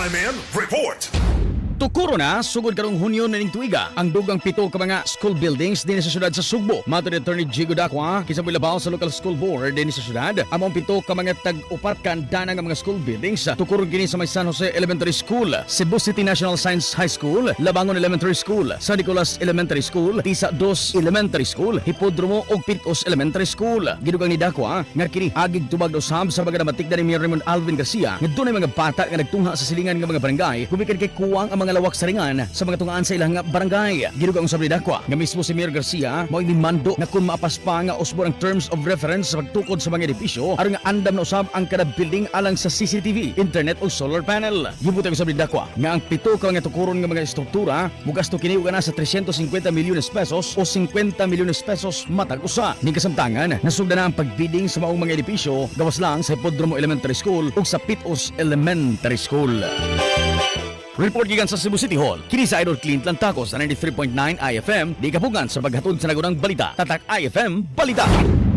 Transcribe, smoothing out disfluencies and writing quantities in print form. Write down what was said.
Fireman Report. Tukuron Sugod Karong Hunyo na ning tuiga ang dugang pito ka mga school buildings din sa syudad sa Sugbo. Mato ni Attorney Jigo Dakwa kisang bilabaw sa local school board din sa syudad. Among pito ka mga tag-upat kandana nga mga school buildings tukuron kini sa may San Jose Elementary School, Cebu City National Science High School, Labangon Elementary School, San Nicolas Elementary School, Tisa 2 Elementary School, Hipodromo ug Pitos Elementary School. Gidugang ni Dakwa nga kini agig tubag usab sa mga matikdan ni Raymond Alvin Garcia nga dunay mga bata nga nagtungha sa silingan nga mga barangay gumikan kay kuwang ang mga lawak sa ringan sa mga tungaan sa ilang barangay. Gidugang usab ni Dakwa nga mismo si Mayor Garcia mao ni mando na kung maapas pa nga usbon ang terms of reference sa pagtukod sa mga edipisyo aron nga andam na usab ang kada building alang sa CCTV, internet o solar panel. Gibutang usab ni Dakwa nga ang pito ka nga tukuron nga mga estruktura mugasto kini og na sa 350 milyones pesos o 50 milyones pesos matag usa. Ning kasamtangan nasugdan na ang pagbidding sa maong mga edipisyo gawas lang sa Hipodromo Elementary School ug sa Pitos Elementary School. Report gikan sa Cebu City Hall. Kini sa Idol Clint Lantacos sa 93.9 IFM. Di kapugan sa paghatod sa nagunang balita. Tatak IFM Balita.